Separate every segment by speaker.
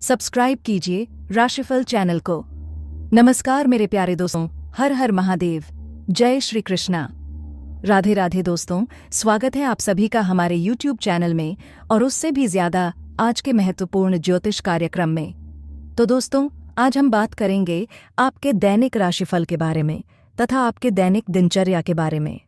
Speaker 1: Subscribe कीजिए राशिफल channel को। नमस्कार मेरे प्यारे दोस्तों, हर हर महादेव, जय श्री कृष्णा, राधे राधे। दोस्तों, स्वागत है आप सभी का हमारे YouTube चैनल में और उससे भी ज्यादा आज के महत्वपूर्ण ज्योतिष कार्यक्रम में। तो दोस्तों, आज हम बात करेंगे आपके दैनिक राशिफल के बारे में तथा आपके दैनिक दिनचर्या के बारे में।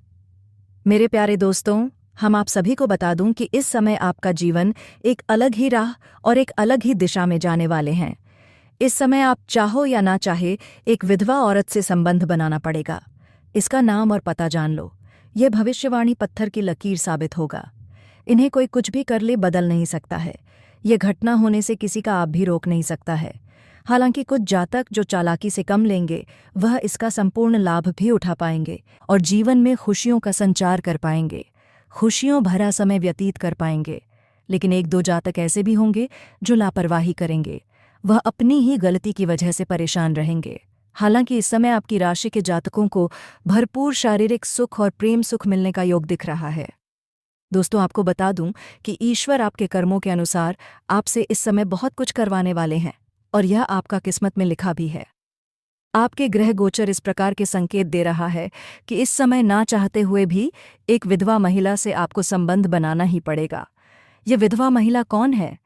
Speaker 1: मेरे प्यारे दोस्तों, हम आप सभी को बता दूं कि इस समय आपका जीवन एक अलग ही राह और एक अलग ही दिशा में जाने वाले हैं। इस समय आप चाहो या ना चाहे एक विधवा औरत से संबंध बनाना पड़ेगा। इसका नाम और पता जान लो। ये भविष्यवाणी पत्थर की लकीर साबित होगा। इन्हें कोई कुछ भी कर ले बदल नहीं सकता है। ये घटना होने से किसी का आप भी रोक नहीं सकता है। हालांकि कुछ जातक जो चालाकी से कम लेंगे वह इसका संपूर्ण लाभ भी उठा पाएंगे और जीवन में खुशियों का संचार कर पाएंगे, खुशियों भरा समय व्यतीत कर पाएंगे। लेकिन एक दो जातक ऐसे भी होंगे जो लापरवाही करेंगे। वह अपनी ही गलती की वजह से परेशान रहेंगे। हालांकि इस समय आपकी राशि के जातकों को भरपूर शारीरिक सुख और प्रेम सुख मिलने का योग दिख रहा है। दोस्तों, आपको बता दूं कि ईश्वर आपके कर्मों के अनुसार आपसे इस समय बहुत कुछ करवाने वाले हैं और यह आपका किस्मत में लिखा भी है। आपके ग्रह गोचर इस प्रकार के संकेत दे रहा है कि इस समय ना चाहते हुए भी एक विधवा महिला से आपको संबंध बनाना ही पड़ेगा। ये विधवा महिला कौन है?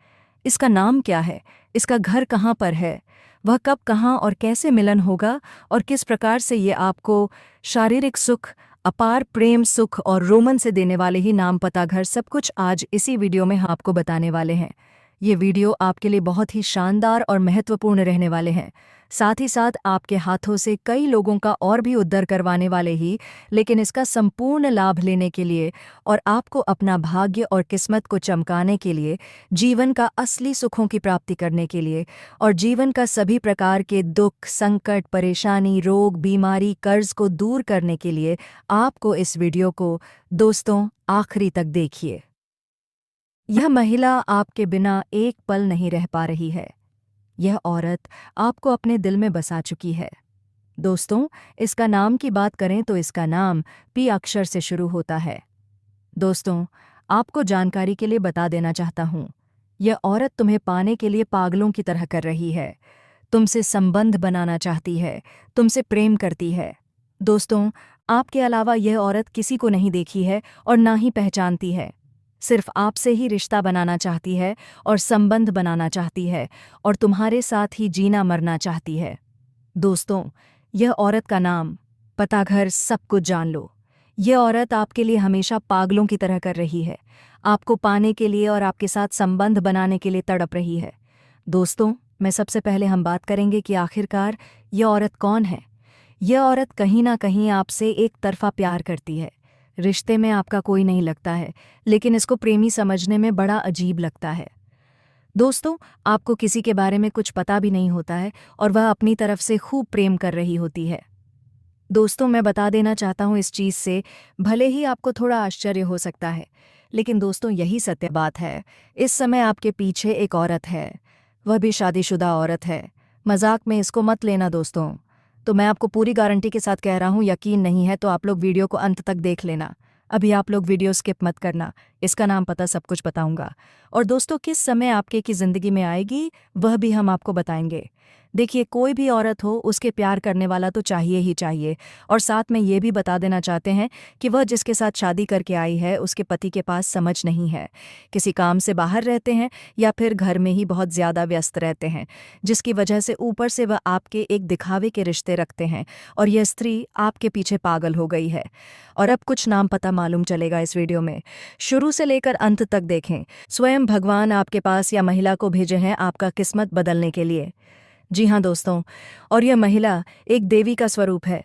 Speaker 1: इसका नाम क्या है? इसका घर कहाँ पर है? वह कब, कहाँ और कैसे मिलन होगा और किस प्रकार से ये आपको शारीरिक सुख, अपार प्रेम सुख और रोमन से देने वाले ही नाम, पता, घर, सब कुछ आज इसी वीडियो में हम आपको बताने वाले हैं। ये वीडियो आपके लिए बहुत ही शानदार और महत्वपूर्ण रहने वाले हैं। साथ ही साथ आपके हाथों से कई लोगों का और भी उद्धार करवाने वाले ही, लेकिन इसका संपूर्ण लाभ लेने के लिए और आपको अपना भाग्य और किस्मत को चमकाने के लिए, जीवन का असली सुखों की प्राप्ति करने के लिए और जीवन का सभी प्रकार के दुख, संकट, परेशानी, रोग, बीमारी, कर्ज को दूर करने के लिए आपको इस वीडियो को दोस्तों आखिरी तक देखिए। यह महिला आपके बिना एक पल नहीं रह पा रही है। यह औरत आपको अपने दिल में बसा चुकी है। दोस्तों, इसका नाम की बात करें तो इसका नाम पी अक्षर से शुरू होता है। दोस्तों, आपको जानकारी के लिए बता देना चाहता हूँ, यह औरत तुम्हें पाने के लिए पागलों की तरह कर रही है। तुमसे संबंध बनाना चाहती है, तुमसे प्रेम करती है। दोस्तों, आपके अलावा यह औरत किसी को नहीं देखी है और ना ही पहचानती है। सिर्फ आपसे ही रिश्ता बनाना चाहती है और संबंध बनाना चाहती है और तुम्हारे साथ ही जीना मरना चाहती है। दोस्तों, यह औरत का नाम, पता, घर, सब कुछ जान लो। यह औरत आपके लिए हमेशा पागलों की तरह कर रही है। आपको पाने के लिए और आपके साथ संबंध बनाने के लिए तड़प रही है। दोस्तों, मैं सबसे पहले हम बात करेंगे कि आखिरकार यह औरत कौन है। यह औरत कहीं ना कहीं आपसे एक तरफा प्यार करती है। रिश्ते में आपका कोई नहीं लगता है, लेकिन इसको प्रेमी समझने में बड़ा अजीब लगता है। दोस्तों, आपको किसी के बारे में कुछ पता भी नहीं होता है और वह अपनी तरफ से खूब प्रेम कर रही होती है। दोस्तों, मैं बता देना चाहता हूँ इस चीज़ से, भले ही आपको थोड़ा आश्चर्य हो सकता है, लेकिन दोस्तों यही सत्य बात है। इस समय आपके पीछे एक औरत है, वह भी शादीशुदा औरत है। मजाक में इसको मत लेना दोस्तों। तो मैं आपको पूरी गारंटी के साथ कह रहा हूँ, यकीन नहीं है तो आप लोग वीडियो को अंत तक देख लेना। अभी आप लोग वीडियो स्किप मत करना, इसका नाम, पता, सब कुछ बताऊंगा। और दोस्तों, किस समय आपके की ज़िंदगी में आएगी वह भी हम आपको बताएंगे। देखिए, कोई भी औरत हो, उसके प्यार करने वाला तो चाहिए ही चाहिए। और साथ में ये भी बता देना चाहते हैं कि वह जिसके साथ शादी करके आई है उसके पति के पास समझ नहीं है, किसी काम से बाहर रहते हैं या फिर घर में ही बहुत ज़्यादा व्यस्त रहते हैं, जिसकी वजह से ऊपर से वह आपके एक दिखावे के रिश्ते रखते हैं और यह स्त्री आपके पीछे पागल हो गई है। और अब कुछ नाम पता मालूम चलेगा इस वीडियो में, शुरू से लेकर अंत तक देखें। स्वयं भगवान आपके पास या महिला को भेजे हैं आपका किस्मत बदलने के लिए। जी हाँ दोस्तों, और यह महिला एक देवी का स्वरूप है।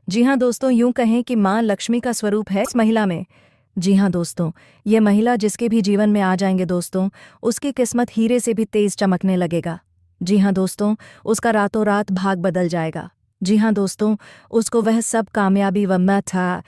Speaker 1: जी हाँ दोस्तों, यूं कहें कि माँ लक्ष्मी का स्वरूप है इस महिला में। जी हाँ दोस्तों, ये महिला जिसके भी जीवन में आ जाएंगे दोस्तों, उसकी किस्मत हीरे से भी तेज चमकने लगेगा। जी हाँ दोस्तों, उसका रातों रात भाग बदल जाएगा। जी हाँ दोस्तों, उसको वह सब कामयाबी व मत था,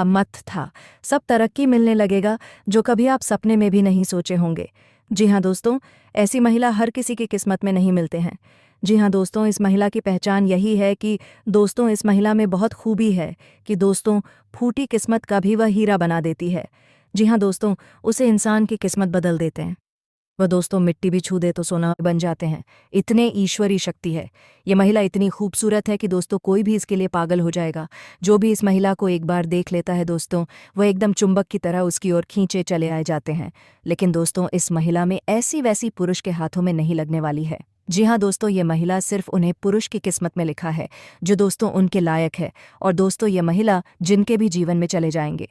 Speaker 1: मत था, सब तरक्की मिलने लगेगा जो कभी आप सपने में भी नहीं सोचे होंगे। जी हाँ दोस्तों, ऐसी महिला हर किसी की किस्मत में नहीं मिलते हैं। जी हाँ दोस्तों, इस महिला की पहचान यही है कि दोस्तों इस महिला में बहुत खूबी है कि दोस्तों फूटी किस्मत का भी वह हीरा बना देती है। जी हाँ दोस्तों, उसे इंसान की किस्मत बदल देते हैं। वह दोस्तों मिट्टी भी छू दे तो सोना बन जाते हैं। इतने ईश्वरी शक्ति है। ये महिला इतनी खूबसूरत है कि दोस्तों कोई भी इसके लिए पागल हो जाएगा। जो भी इस महिला को एक बार देख लेता है दोस्तों, वह एकदम चुंबक की तरह उसकी ओर खींचे चले आए जाते हैं। लेकिन दोस्तों इस महिला में ऐसी वैसी पुरुष के हाथों में नहीं लगने वाली है। जी हाँ दोस्तों, ये महिला सिर्फ उन्हें पुरुष की किस्मत में लिखा है जो दोस्तों उनके लायक है, और दोस्तों ये महिला जिनके भी जीवन में चले जाएंगे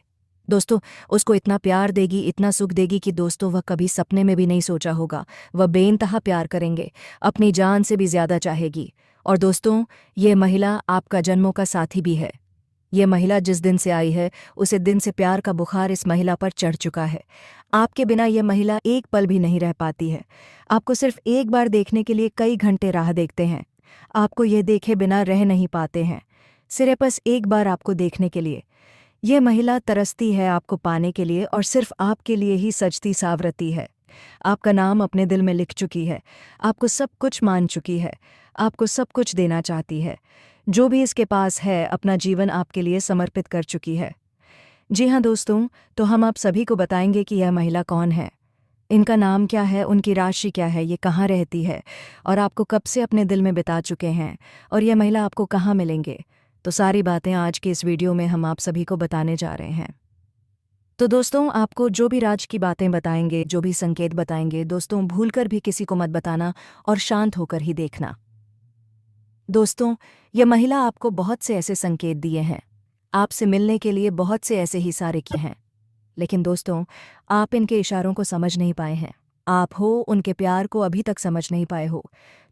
Speaker 1: दोस्तों उसको इतना प्यार देगी, इतना सुख देगी कि दोस्तों वह कभी सपने में भी नहीं सोचा होगा। वह बेइंतहा प्यार करेंगे, अपनी जान से भी ज्यादा चाहेगी। और दोस्तों ये महिला आपका जन्मों का साथी भी है। ये महिला जिस दिन से आई है उसे दिन से प्यार का बुखार इस महिला पर चढ़ चुका है। आपके बिना यह महिला एक पल भी नहीं रह पाती है। आपको सिर्फ एक बार देखने के लिए कई घंटे राह देखते हैं। आपको ये देखे बिना रह नहीं पाते हैं, सिर्फ बस एक बार आपको देखने के लिए। ये महिला तरसती है आपको पाने के लिए, और सिर्फ आपके लिए ही सजती सावरती है। आपका नाम अपने दिल में लिख चुकी है, आपको सब कुछ मान चुकी है, आपको सब कुछ देना चाहती है। जो भी इसके पास है अपना जीवन आपके लिए समर्पित कर चुकी है। जी हाँ दोस्तों, तो हम आप सभी को बताएंगे कि यह महिला कौन है, इनका नाम क्या है, उनकी राशि क्या है, ये कहाँ रहती है, और आपको कब से अपने दिल में बिता चुके हैं, और यह महिला आपको कहाँ मिलेंगे। तो सारी बातें आज के इस वीडियो में हम आप सभी को बताने जा रहे हैं। तो दोस्तों आपको जो भी राज की बातें बताएंगे, जो भी संकेत बताएंगे दोस्तों, भूलकर भी किसी को मत बताना और शांत होकर ही देखना। दोस्तों यह महिला आपको बहुत से ऐसे संकेत दिए हैं, आपसे मिलने के लिए बहुत से ऐसे ही सारे किए हैं, लेकिन दोस्तों आप इनके इशारों को समझ नहीं पाए हैं। आप हो उनके प्यार को अभी तक समझ नहीं पाए हो।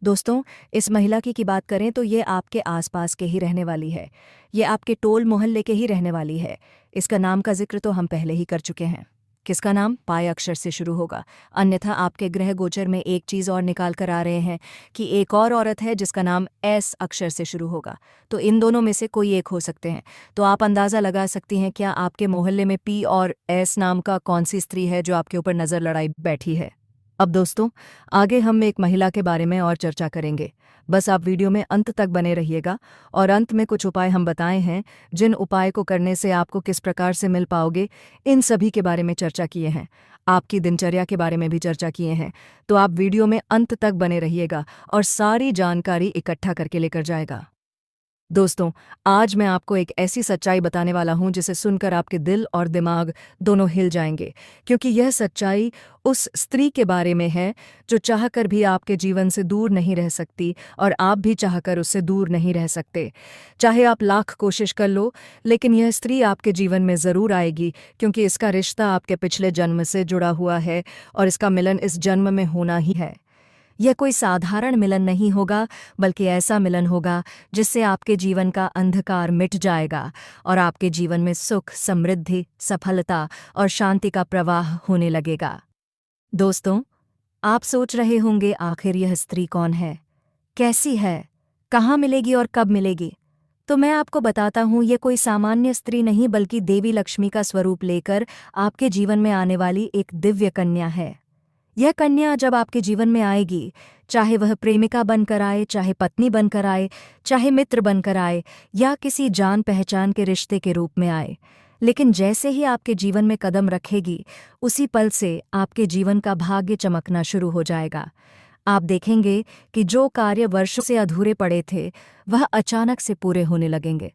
Speaker 1: दोस्तों इस महिला की बात करें तो ये आपके आसपास के ही रहने वाली है, ये आपके टोल मोहल्ले के ही रहने वाली है। इसका नाम का जिक्र तो हम पहले ही कर चुके हैं। किसका नाम? पाय अक्षर से शुरू होगा। अन्यथा आपके ग्रह गोचर में एक चीज़ और निकाल कर आ रहे हैं कि एक और औरत है जिसका नाम एस अक्षर से शुरू होगा। तो इन दोनों में से कोई एक हो सकते हैं। तो आप अंदाज़ा लगा सकती हैं क्या आपके मोहल्ले में पी और एस नाम का कौन सी स्त्री है जो आपके ऊपर नज़र लड़ाई बैठी है। अब दोस्तों आगे हम एक महिला के बारे में और चर्चा करेंगे, बस आप वीडियो में अंत तक बने रहिएगा। और अंत में कुछ उपाय हम बताए हैं, जिन उपाय को करने से आपको किस प्रकार से मिल पाओगे, इन सभी के बारे में चर्चा किए हैं। आपकी दिनचर्या के बारे में भी चर्चा किए हैं। तो आप वीडियो में अंत तक बने रहिएगा और सारी जानकारी इकट्ठा करके लेकर जाएगा। दोस्तों आज मैं आपको एक ऐसी सच्चाई बताने वाला हूं जिसे सुनकर आपके दिल और दिमाग दोनों हिल जाएंगे, क्योंकि यह सच्चाई उस स्त्री के बारे में है जो चाहकर भी आपके जीवन से दूर नहीं रह सकती, और आप भी चाहकर उससे दूर नहीं रह सकते। चाहे आप लाख कोशिश कर लो, लेकिन यह स्त्री आपके जीवन में ज़रूर आएगी, क्योंकि इसका रिश्ता आपके पिछले जन्म से जुड़ा हुआ है और इसका मिलन इस जन्म में होना ही है। यह कोई साधारण मिलन नहीं होगा, बल्कि ऐसा मिलन होगा जिससे आपके जीवन का अंधकार मिट जाएगा और आपके जीवन में सुख, समृद्धि, सफलता और शांति का प्रवाह होने लगेगा। दोस्तों आप सोच रहे होंगे आखिर यह स्त्री कौन है, कैसी है, कहाँ मिलेगी और कब मिलेगी। तो मैं आपको बताता हूँ, ये कोई सामान्य स्त्री नहीं बल्कि देवी लक्ष्मी का स्वरूप लेकर आपके जीवन में आने वाली एक दिव्य कन्या है। यह कन्या जब आपके जीवन में आएगी, चाहे वह प्रेमिका बनकर आए, चाहे पत्नी बनकर आए, चाहे मित्र बनकर आए, या किसी जान पहचान के रिश्ते के रूप में आए, लेकिन जैसे ही आपके जीवन में कदम रखेगी, उसी पल से आपके जीवन का भाग्य चमकना शुरू हो जाएगा। आप देखेंगे कि जो कार्य वर्षों से अधूरे पड़े थे, वह अचानक से पूरे होने लगेंगे।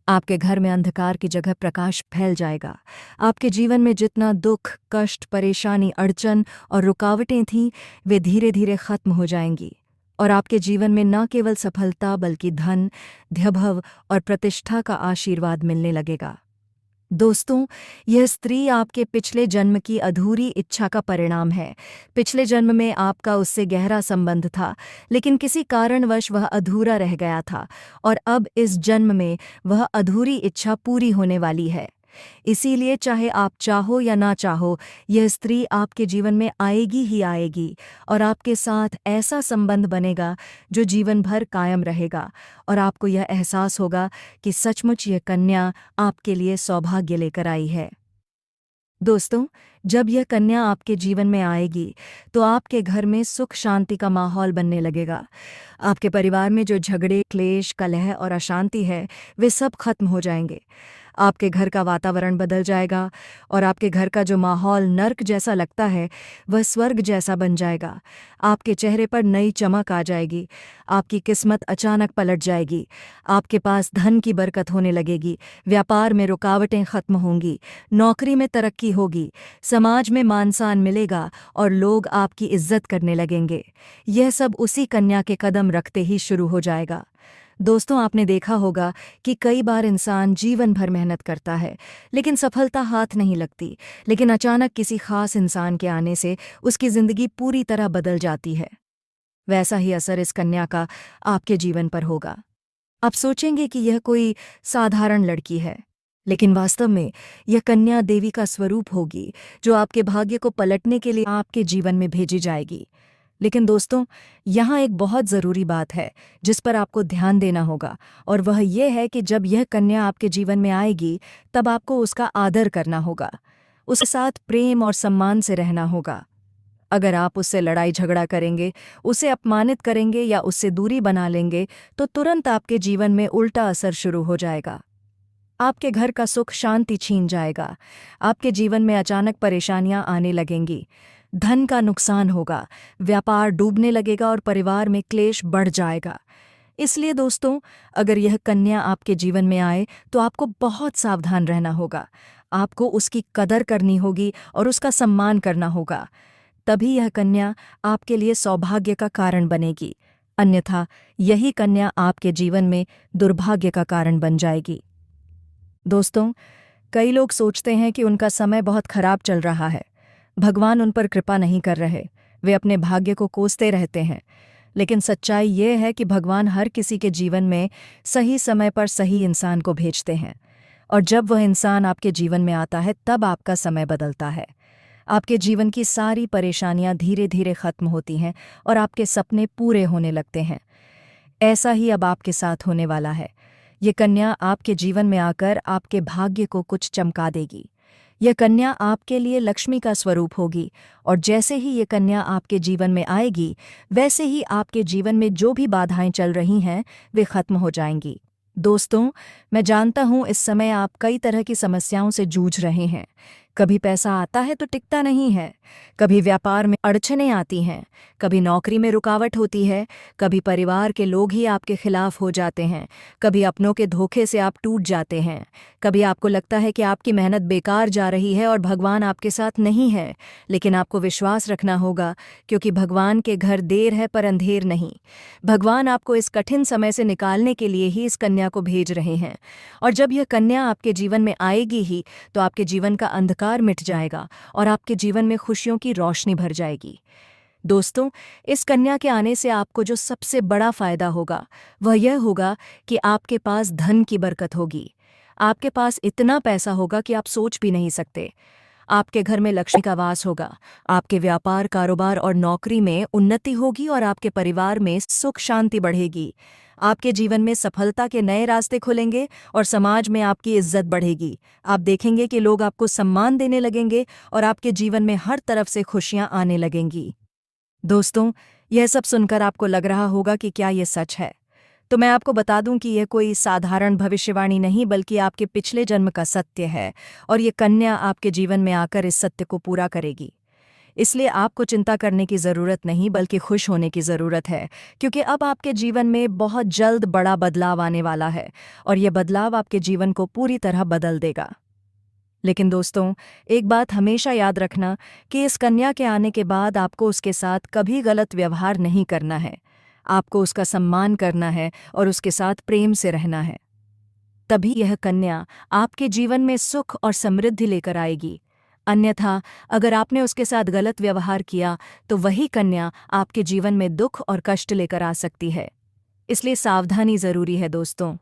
Speaker 1: आपके घर में अंधकार की जगह प्रकाश फैल जाएगा। आपके जीवन में जितना दुख, कष्ट, परेशानी, अड़चन और रुकावटें थीं, वे धीरे धीरे खत्म हो जाएंगी, और आपके जीवन में न केवल सफलता बल्कि धन, वैभव और प्रतिष्ठा का आशीर्वाद मिलने लगेगा। दोस्तों यह स्त्री आपके पिछले जन्म की अधूरी इच्छा का परिणाम है। पिछले जन्म में आपका उससे गहरा संबंध था, लेकिन किसी कारणवश वह अधूरा रह गया था, और अब इस जन्म में वह अधूरी इच्छा पूरी होने वाली है। इसीलिए चाहे आप चाहो या ना चाहो, यह स्त्री आपके जीवन में आएगी ही आएगी, और आपके साथ ऐसा संबंध बनेगा जो जीवन भर कायम रहेगा, और आपको यह एहसास होगा कि सचमुच यह कन्या आपके लिए सौभाग्य लेकर आई है। दोस्तों जब यह कन्या आपके जीवन में आएगी तो आपके घर में सुख शांति का माहौल बनने लगेगा। आपके परिवार में जो झगड़े, क्लेश, कलह और अशांति है, वे सब खत्म हो जाएंगे। आपके घर का वातावरण बदल जाएगा और आपके घर का जो माहौल नर्क जैसा लगता है वह स्वर्ग जैसा बन जाएगा। आपके चेहरे पर नई चमक आ जाएगी, आपकी किस्मत अचानक पलट जाएगी, आपके पास धन की बरकत होने लगेगी, व्यापार में रुकावटें खत्म होंगी, नौकरी में तरक्की होगी, समाज में मान सम्मान मिलेगा और लोग आपकी इज्जत करने लगेंगे। यह सब उसी कन्या के कदम रखते ही शुरू हो जाएगा। दोस्तों, आपने देखा होगा कि कई बार इंसान जीवन भर मेहनत करता है लेकिन सफलता हाथ नहीं लगती, लेकिन अचानक किसी खास इंसान के आने से उसकी जिंदगी पूरी तरह बदल जाती है। वैसा ही असर इस कन्या का आपके जीवन पर होगा। आप सोचेंगे कि यह कोई साधारण लड़की है, लेकिन वास्तव में यह कन्या देवी का स्वरूप होगी जो आपके भाग्य को पलटने के लिए आपके जीवन में भेजी जाएगी। लेकिन दोस्तों, यहाँ एक बहुत ज़रूरी बात है जिस पर आपको ध्यान देना होगा, और वह यह है कि जब यह कन्या आपके जीवन में आएगी तब आपको उसका आदर करना होगा, उसके साथ प्रेम और सम्मान से रहना होगा। अगर आप उससे लड़ाई झगड़ा करेंगे, उसे अपमानित करेंगे या उससे दूरी बना लेंगे तो तुरंत आपके जीवन में उल्टा असर शुरू हो जाएगा। आपके घर का सुख शांति छीन जाएगा, आपके जीवन में अचानक परेशानियां आने लगेंगी, धन का नुकसान होगा, व्यापार डूबने लगेगा और परिवार में क्लेश बढ़ जाएगा। इसलिए दोस्तों, अगर यह कन्या आपके जीवन में आए तो आपको बहुत सावधान रहना होगा। आपको उसकी कदर करनी होगी और उसका सम्मान करना होगा। तभी यह कन्या आपके लिए सौभाग्य का कारण बनेगी, अन्यथा यही कन्या आपके जीवन में दुर्भाग्य का कारण बन जाएगी। दोस्तों, कई लोग सोचते हैं कि उनका समय बहुत खराब चल रहा है, भगवान उन पर कृपा नहीं कर रहे, वे अपने भाग्य को कोसते रहते हैं। लेकिन सच्चाई ये है कि भगवान हर किसी के जीवन में सही समय पर सही इंसान को भेजते हैं, और जब वह इंसान आपके जीवन में आता है तब आपका समय बदलता है। आपके जीवन की सारी परेशानियां धीरे धीरे खत्म होती हैं और आपके सपने पूरे होने लगते हैं। ऐसा ही अब आपके साथ होने वाला है। ये कन्या आपके जीवन में आकर आपके भाग्य को कुछ चमका देगी। यह कन्या आपके लिए लक्ष्मी का स्वरूप होगी, और जैसे ही ये कन्या आपके जीवन में आएगी वैसे ही आपके जीवन में जो भी बाधाएं चल रही हैं वे खत्म हो जाएंगी। दोस्तों, मैं जानता हूँ इस समय आप कई तरह की समस्याओं से जूझ रहे हैं। कभी पैसा आता है तो टिकता नहीं है, कभी व्यापार में अड़चनें आती हैं, कभी नौकरी में रुकावट होती है, कभी परिवार के लोग ही आपके खिलाफ हो जाते हैं, कभी अपनों के धोखे से आप टूट जाते हैं, कभी आपको लगता है कि आपकी मेहनत बेकार जा रही है और भगवान आपके साथ नहीं है। लेकिन आपको विश्वास रखना होगा, क्योंकि भगवान के घर देर है पर अंधेर नहीं। भगवान आपको इस कठिन समय से निकालने के लिए ही इस कन्या को भेज रहे हैं, और जब यह कन्या आपके जीवन में आएगी ही तो आपके जीवन का अंधकार मिट जाएगा और आपके जीवन में खुशियों की रोशनी भर जाएगी। दोस्तों, इस कन्या के आने से आपको जो सबसे बड़ा फायदा होगा वह यह होगा कि आपके पास धन की बरकत होगी। आपके पास इतना पैसा होगा कि आप सोच भी नहीं सकते। आपके घर में लक्ष्मी का वास होगा, आपके व्यापार, कारोबार और नौकरी में उन्नति होगी और आपके परिवार में सुख शांति बढ़ेगी। आपके जीवन में सफलता के नए रास्ते खुलेंगे और समाज में आपकी इज्जत बढ़ेगी। आप देखेंगे कि लोग आपको सम्मान देने लगेंगे और आपके जीवन में हर तरफ से खुशियां आने लगेंगी। दोस्तों, यह सब सुनकर आपको लग रहा होगा कि क्या ये सच है? तो मैं आपको बता दूं कि यह कोई साधारण भविष्यवाणी नहीं, बल्कि आपके पिछले जन्म का सत्य है, और ये कन्या आपके जीवन में आकर इस सत्य को पूरा करेगी। इसलिए आपको चिंता करने की ज़रूरत नहीं, बल्कि खुश होने की ज़रूरत है, क्योंकि अब आपके जीवन में बहुत जल्द बड़ा बदलाव आने वाला है, और यह बदलाव आपके जीवन को पूरी तरह बदल देगा। लेकिन दोस्तों, एक बात हमेशा याद रखना कि इस कन्या के आने के बाद आपको उसके साथ कभी गलत व्यवहार नहीं करना है। आपको उसका सम्मान करना है और उसके साथ प्रेम से रहना है। तभी यह कन्या आपके जीवन में सुख और समृद्धि लेकर आएगी। अन्यथा अगर आपने उसके साथ गलत व्यवहार किया तो वही कन्या आपके जीवन में दुख और कष्ट लेकर आ सकती है। इसलिए सावधानी ज़रूरी है दोस्तों।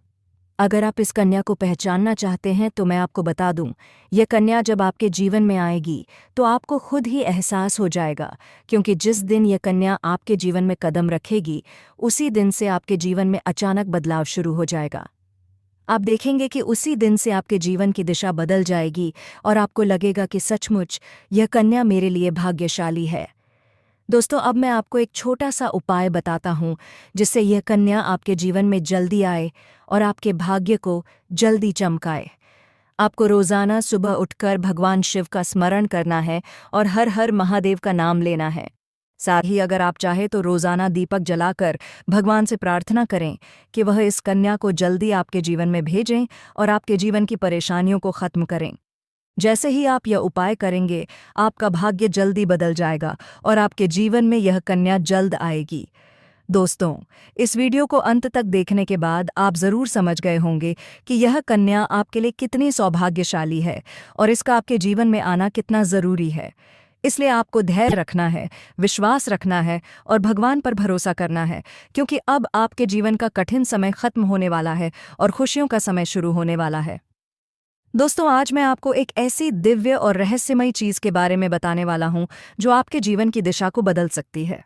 Speaker 1: अगर आप इस कन्या को पहचानना चाहते हैं तो मैं आपको बता दूं, यह कन्या जब आपके जीवन में आएगी तो आपको खुद ही एहसास हो जाएगा, क्योंकि जिस दिन यह कन्या आपके जीवन में कदम रखेगी उसी दिन से आपके जीवन में अचानक बदलाव शुरू हो जाएगा। आप देखेंगे कि उसी दिन से आपके जीवन की दिशा बदल जाएगी और आपको लगेगा कि सचमुच यह कन्या मेरे लिए भाग्यशाली है। दोस्तों, अब मैं आपको एक छोटा सा उपाय बताता हूँ जिससे यह कन्या आपके जीवन में जल्दी आए और आपके भाग्य को जल्दी चमकाए। आपको रोजाना सुबह उठकर भगवान शिव का स्मरण करना है और हर हर महादेव का नाम लेना है। साथ ही अगर आप चाहे तो रोजाना दीपक जलाकर भगवान से प्रार्थना करें कि वह इस कन्या को जल्दी आपके जीवन में भेजें और आपके जीवन की परेशानियों को खत्म करें। जैसे ही आप यह उपाय करेंगे, आपका भाग्य जल्दी बदल जाएगा और आपके जीवन में यह कन्या जल्द आएगी। दोस्तों, इस वीडियो को अंत तक देखने के बाद आप जरूर समझ गए होंगे कि यह कन्या आपके लिए कितनी सौभाग्यशाली है और इसका आपके जीवन में आना कितना जरूरी है। इसलिए आपको धैर्य रखना है, विश्वास रखना है और भगवान पर भरोसा करना है, क्योंकि अब आपके जीवन का कठिन समय खत्म होने वाला है और खुशियों का समय शुरू होने वाला है। दोस्तों, आज मैं आपको एक ऐसी दिव्य और रहस्यमयी चीज के बारे में बताने वाला हूं जो आपके जीवन की दिशा को बदल सकती है।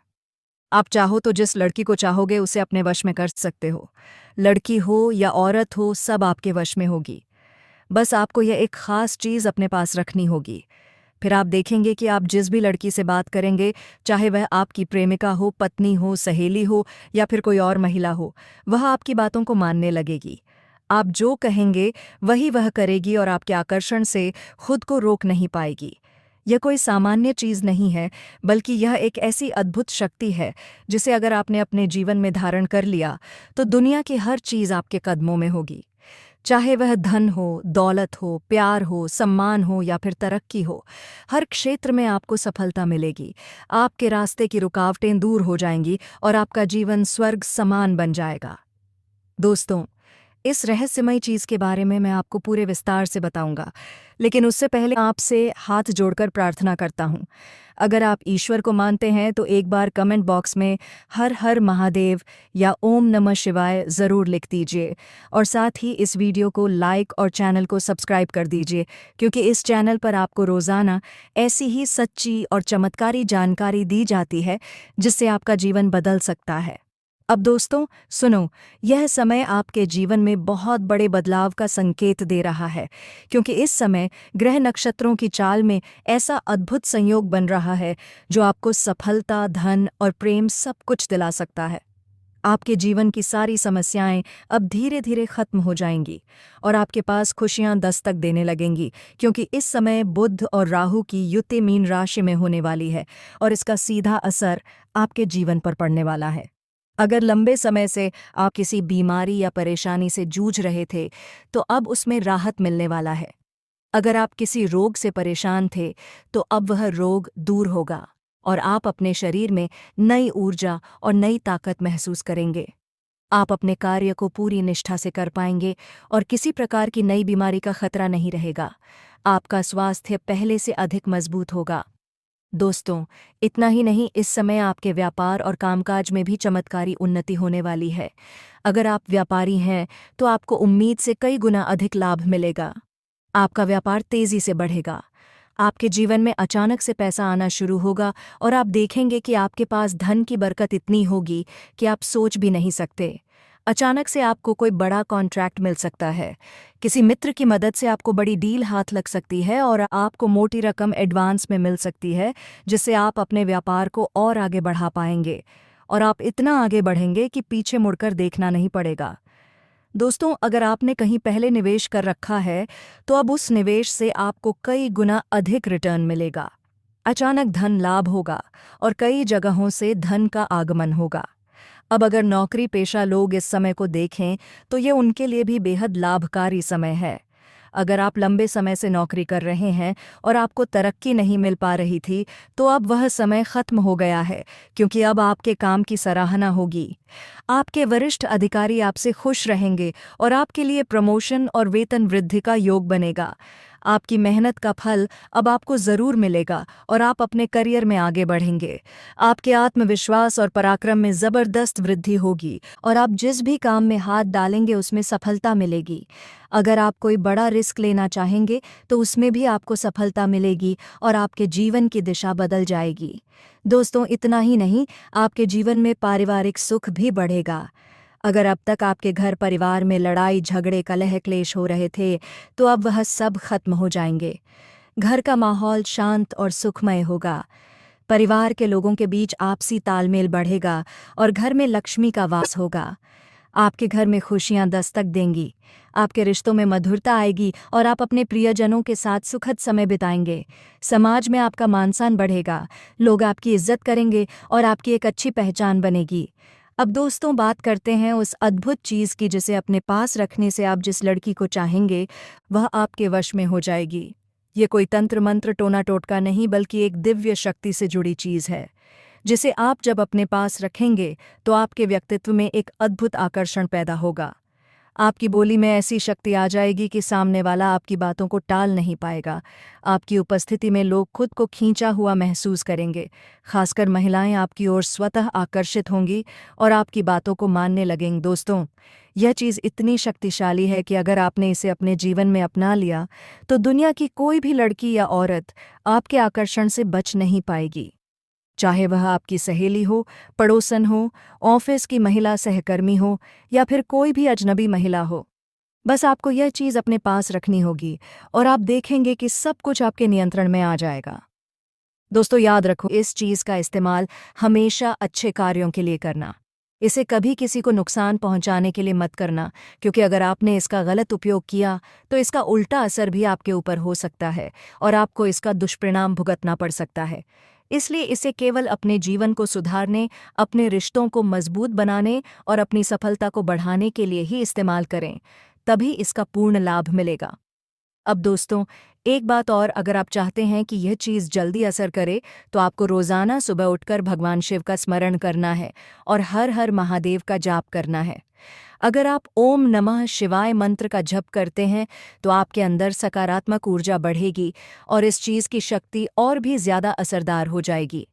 Speaker 1: आप चाहो तो जिस लड़की को चाहोगे उसे अपने वश में कर सकते हो। लड़की हो या औरत हो, सब आपके वश में होगी। बस आपको यह एक खास चीज अपने पास रखनी होगी। फिर आप देखेंगे कि आप जिस भी लड़की से बात करेंगे, चाहे वह आपकी प्रेमिका हो, पत्नी हो, सहेली हो या फिर कोई और महिला हो, वह आपकी बातों को मानने लगेगी। आप जो कहेंगे वही वह करेगी और आपके आकर्षण से खुद को रोक नहीं पाएगी। यह कोई सामान्य चीज नहीं है, बल्कि यह एक ऐसी अद्भुत शक्ति है जिसे अगर आपने अपने जीवन में धारण कर लिया तो दुनिया की हर चीज आपके कदमों में होगी। चाहे वह धन हो, दौलत हो, प्यार हो, सम्मान हो या फिर तरक्की हो, हर क्षेत्र में आपको सफलता मिलेगी। आपके रास्ते की रुकावटें दूर हो जाएंगी और आपका जीवन स्वर्ग समान बन जाएगा। दोस्तों, इस रहस्यमयी चीज के बारे में मैं आपको पूरे विस्तार से बताऊंगा, लेकिन उससे पहले आपसे हाथ जोड़कर प्रार्थना करता हूं। अगर आप ईश्वर को मानते हैं तो एक बार कमेंट बॉक्स में हर हर महादेव या ओम नमः शिवाय ज़रूर लिख दीजिए और साथ ही इस वीडियो को लाइक और चैनल को सब्सक्राइब कर दीजिए, क्योंकि इस चैनल पर आपको रोज़ाना ऐसी ही सच्ची और चमत्कारी जानकारी दी जाती है जिससे आपका जीवन बदल सकता है। अब दोस्तों सुनो, यह समय आपके जीवन में बहुत बड़े बदलाव का संकेत दे रहा है, क्योंकि इस समय ग्रह नक्षत्रों की चाल में ऐसा अद्भुत संयोग बन रहा है जो आपको सफलता, धन और प्रेम सब कुछ दिला सकता है। आपके जीवन की सारी समस्याएं अब धीरे धीरे खत्म हो जाएंगी और आपके पास खुशियां दस्तक देने लगेंगी, क्योंकि इस समय बुध और राहु की युति मीन राशि में होने वाली है और इसका सीधा असर आपके जीवन पर पड़ने वाला है। अगर लंबे समय से आप किसी बीमारी या परेशानी से जूझ रहे थे तो अब उसमें राहत मिलने वाला है। अगर आप किसी रोग से परेशान थे तो अब वह रोग दूर होगा और आप अपने शरीर में नई ऊर्जा और नई ताकत महसूस करेंगे। आप अपने कार्य को पूरी निष्ठा से कर पाएंगे और किसी प्रकार की नई बीमारी का खतरा नहीं रहेगा। आपका स्वास्थ्य पहले से अधिक मजबूत होगा। दोस्तों, इतना ही नहीं, इस समय आपके व्यापार और कामकाज में भी चमत्कारी उन्नति होने वाली है। अगर आप व्यापारी हैं तो आपको उम्मीद से कई गुना अधिक लाभ मिलेगा। आपका व्यापार तेजी से बढ़ेगा। आपके जीवन में अचानक से पैसा आना शुरू होगा और आप देखेंगे कि आपके पास धन की बरकत इतनी होगी कि आप सोच भी नहीं सकते। अचानक से आपको कोई बड़ा कॉन्ट्रैक्ट मिल सकता है। किसी मित्र की मदद से आपको बड़ी डील हाथ लग सकती है और आपको मोटी रकम एडवांस में मिल सकती है, जिससे आप अपने व्यापार को और आगे बढ़ा पाएंगे और आप इतना आगे बढ़ेंगे कि पीछे मुड़कर देखना नहीं पड़ेगा। दोस्तों, अगर आपने कहीं पहले निवेश कर रखा है तो अब उस निवेश से आपको कई गुना अधिक रिटर्न मिलेगा। अचानक धन लाभ होगा और कई जगहों से धन का आगमन होगा। अब अगर नौकरी पेशा लोग इस समय को देखें तो ये उनके लिए भी बेहद लाभकारी समय है। अगर आप लंबे समय से नौकरी कर रहे हैं और आपको तरक्की नहीं मिल पा रही थी तो अब वह समय खत्म हो गया है, क्योंकि अब आपके काम की सराहना होगी। आपके वरिष्ठ अधिकारी आपसे खुश रहेंगे और आपके लिए प्रमोशन और वेतन वृद्धि का योग बनेगा। आपकी मेहनत का फल अब आपको जरूर मिलेगा और आप अपने करियर में आगे बढ़ेंगे। आपके आत्मविश्वास और पराक्रम में जबरदस्त वृद्धि होगी और आप जिस भी काम में हाथ डालेंगे उसमें सफलता मिलेगी। अगर आप कोई बड़ा रिस्क लेना चाहेंगे तो उसमें भी आपको सफलता मिलेगी और आपके जीवन की दिशा बदल जाएगी। दोस्तों, इतना ही नहीं, आपके जीवन में पारिवारिक सुख भी बढ़ेगा। अगर अब तक आपके घर परिवार में लड़ाई झगड़े कलह क्लेश हो रहे थे तो अब वह सब खत्म हो जाएंगे। घर का माहौल शांत और सुखमय होगा। परिवार के लोगों के बीच आपसी तालमेल बढ़ेगा और घर में लक्ष्मी का वास होगा। आपके घर में खुशियां दस्तक देंगी, आपके रिश्तों में मधुरता आएगी और आप अपने प्रियजनों के साथ सुखद समय बिताएंगे। समाज में आपका मान-सम्मान बढ़ेगा, लोग आपकी इज्जत करेंगे और आपकी एक अच्छी पहचान बनेगी। अब दोस्तों, बात करते हैं उस अद्भुत चीज़ की जिसे अपने पास रखने से आप जिस लड़की को चाहेंगे वह आपके वश में हो जाएगी। ये कोई तंत्र मंत्र टोना टोटका नहीं, बल्कि एक दिव्य शक्ति से जुड़ी चीज़ है जिसे आप जब अपने पास रखेंगे तो आपके व्यक्तित्व में एक अद्भुत आकर्षण पैदा होगा। आपकी बोली में ऐसी शक्ति आ जाएगी कि सामने वाला आपकी बातों को टाल नहीं पाएगा। आपकी उपस्थिति में लोग खुद को खींचा हुआ महसूस करेंगे। खासकर महिलाएं आपकी ओर स्वतः आकर्षित होंगी और आपकी बातों को मानने लगेंगी। दोस्तों, यह चीज़ इतनी शक्तिशाली है कि अगर आपने इसे अपने जीवन में अपना लिया तो दुनिया की कोई भी लड़की या औरत आपके आकर्षण से बच नहीं पाएगी। चाहे वह आपकी सहेली हो, पड़ोसन हो, ऑफिस की महिला सहकर्मी हो या फिर कोई भी अजनबी महिला हो। बस आपको यह चीज़ अपने पास रखनी होगी और आप देखेंगे कि सब कुछ आपके नियंत्रण में आ जाएगा। दोस्तों, याद रखो, इस चीज़ का इस्तेमाल हमेशा अच्छे कार्यों के लिए करना। इसे कभी किसी को नुकसान पहुंचाने के लिए मत करना, क्योंकि अगर आपने इसका गलत उपयोग किया तो इसका उल्टा असर भी आपके ऊपर हो सकता है और आपको इसका दुष्परिणाम भुगतना पड़ सकता है। इसलिए इसे केवल अपने जीवन को सुधारने, अपने रिश्तों को मजबूत बनाने और अपनी सफलता को बढ़ाने के लिए ही इस्तेमाल करें, तभी इसका पूर्ण लाभ मिलेगा। अब दोस्तों, एक बात और, अगर आप चाहते हैं कि यह चीज़ जल्दी असर करे तो आपको रोज़ाना सुबह उठकर भगवान शिव का स्मरण करना है और हर हर महादेव का जाप करना है। अगर आप ओम नमः शिवाय मंत्र का जप करते हैं तो आपके अंदर सकारात्मक ऊर्जा बढ़ेगी और इस चीज़ की शक्ति और भी ज़्यादा असरदार हो जाएगी।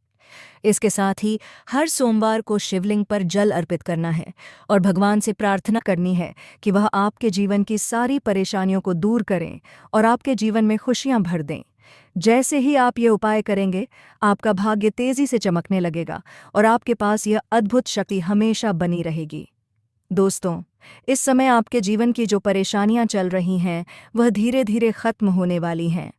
Speaker 1: इसके साथ ही हर सोमवार को शिवलिंग पर जल अर्पित करना है और भगवान से प्रार्थना करनी है कि वह आपके जीवन की सारी परेशानियों को दूर करें और आपके जीवन में खुशियां भर दें। जैसे ही आप ये उपाय करेंगे, आपका भाग्य तेजी से चमकने लगेगा और आपके पास यह अद्भुत शक्ति हमेशा बनी रहेगी। दोस्तों, इस समय आपके जीवन की जो परेशानियां चल रही हैं वह धीरे धीरे खत्म होने वाली हैं।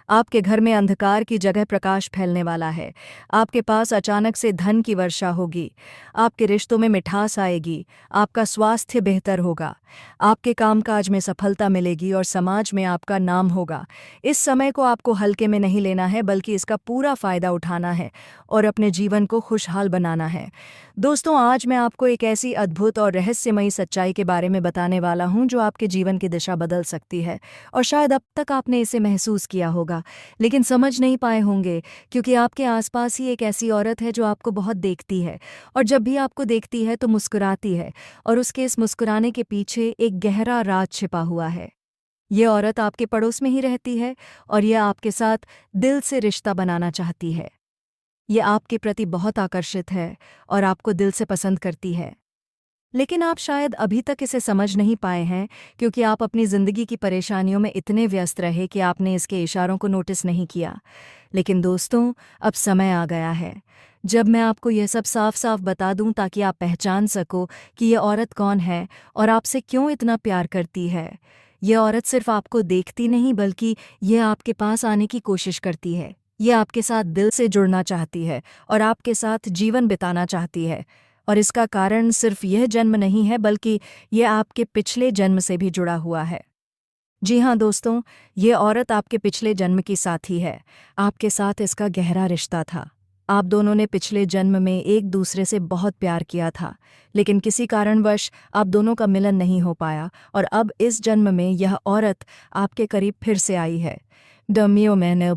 Speaker 1: आपके घर में अंधकार की जगह प्रकाश फैलने वाला है। आपके पास अचानक से धन की वर्षा होगी। आपके रिश्तों में मिठास आएगी। आपका स्वास्थ्य बेहतर होगा। आपके कामकाज में सफलता मिलेगी और समाज में आपका नाम होगा। इस समय को आपको हल्के में नहीं लेना है, बल्कि इसका पूरा फायदा उठाना है और अपने जीवन को खुशहाल बनाना है। दोस्तों, आज मैं आपको एक ऐसी अद्भुत और रहस्यमयी सच्चाई के बारे में बताने वाला हूं जो आपके जीवन की दिशा बदल सकती है। और शायद अब तक आपने इसे महसूस किया होगा, लेकिन समझ नहीं पाए होंगे, क्योंकि आपके आसपास ही एक ऐसी औरत है जो आपको बहुत देखती है और जब भी आपको देखती है तो मुस्कुराती है, और उसके इस मुस्कुराने के पीछे एक गहरा राज छिपा हुआ है। ये औरत आपके पड़ोस में ही रहती है और यह आपके साथ दिल से रिश्ता बनाना चाहती है। ये आपके प्रति बहुत आकर्षित है और आपको दिल से पसंद करती है, लेकिन आप शायद अभी तक इसे समझ नहीं पाए हैं, क्योंकि आप अपनी ज़िंदगी की परेशानियों में इतने व्यस्त रहे कि आपने इसके इशारों को नोटिस नहीं किया। लेकिन दोस्तों, अब समय आ गया है जब मैं आपको यह सब साफ साफ बता दूं, ताकि आप पहचान सको कि यह औरत कौन है और आपसे क्यों इतना प्यार करती है। यह औरत सिर्फ आपको देखती नहीं, बल्कि यह आपके पास आने की कोशिश करती है। यह आपके साथ दिल से जुड़ना चाहती है और आपके साथ जीवन बिताना चाहती है। और इसका कारण सिर्फ यह जन्म नहीं है, बल्कि यह आपके पिछले जन्म से भी जुड़ा हुआ है। जी हाँ दोस्तों, ये औरत आपके पिछले जन्म की साथी है। आपके साथ इसका गहरा रिश्ता था। आप दोनों ने पिछले जन्म में एक दूसरे से बहुत प्यार किया था, लेकिन किसी कारणवश आप दोनों का मिलन नहीं हो पाया और अब इस जन्म में यह औरत आपके करीब फिर से आई है। डमियो मैंने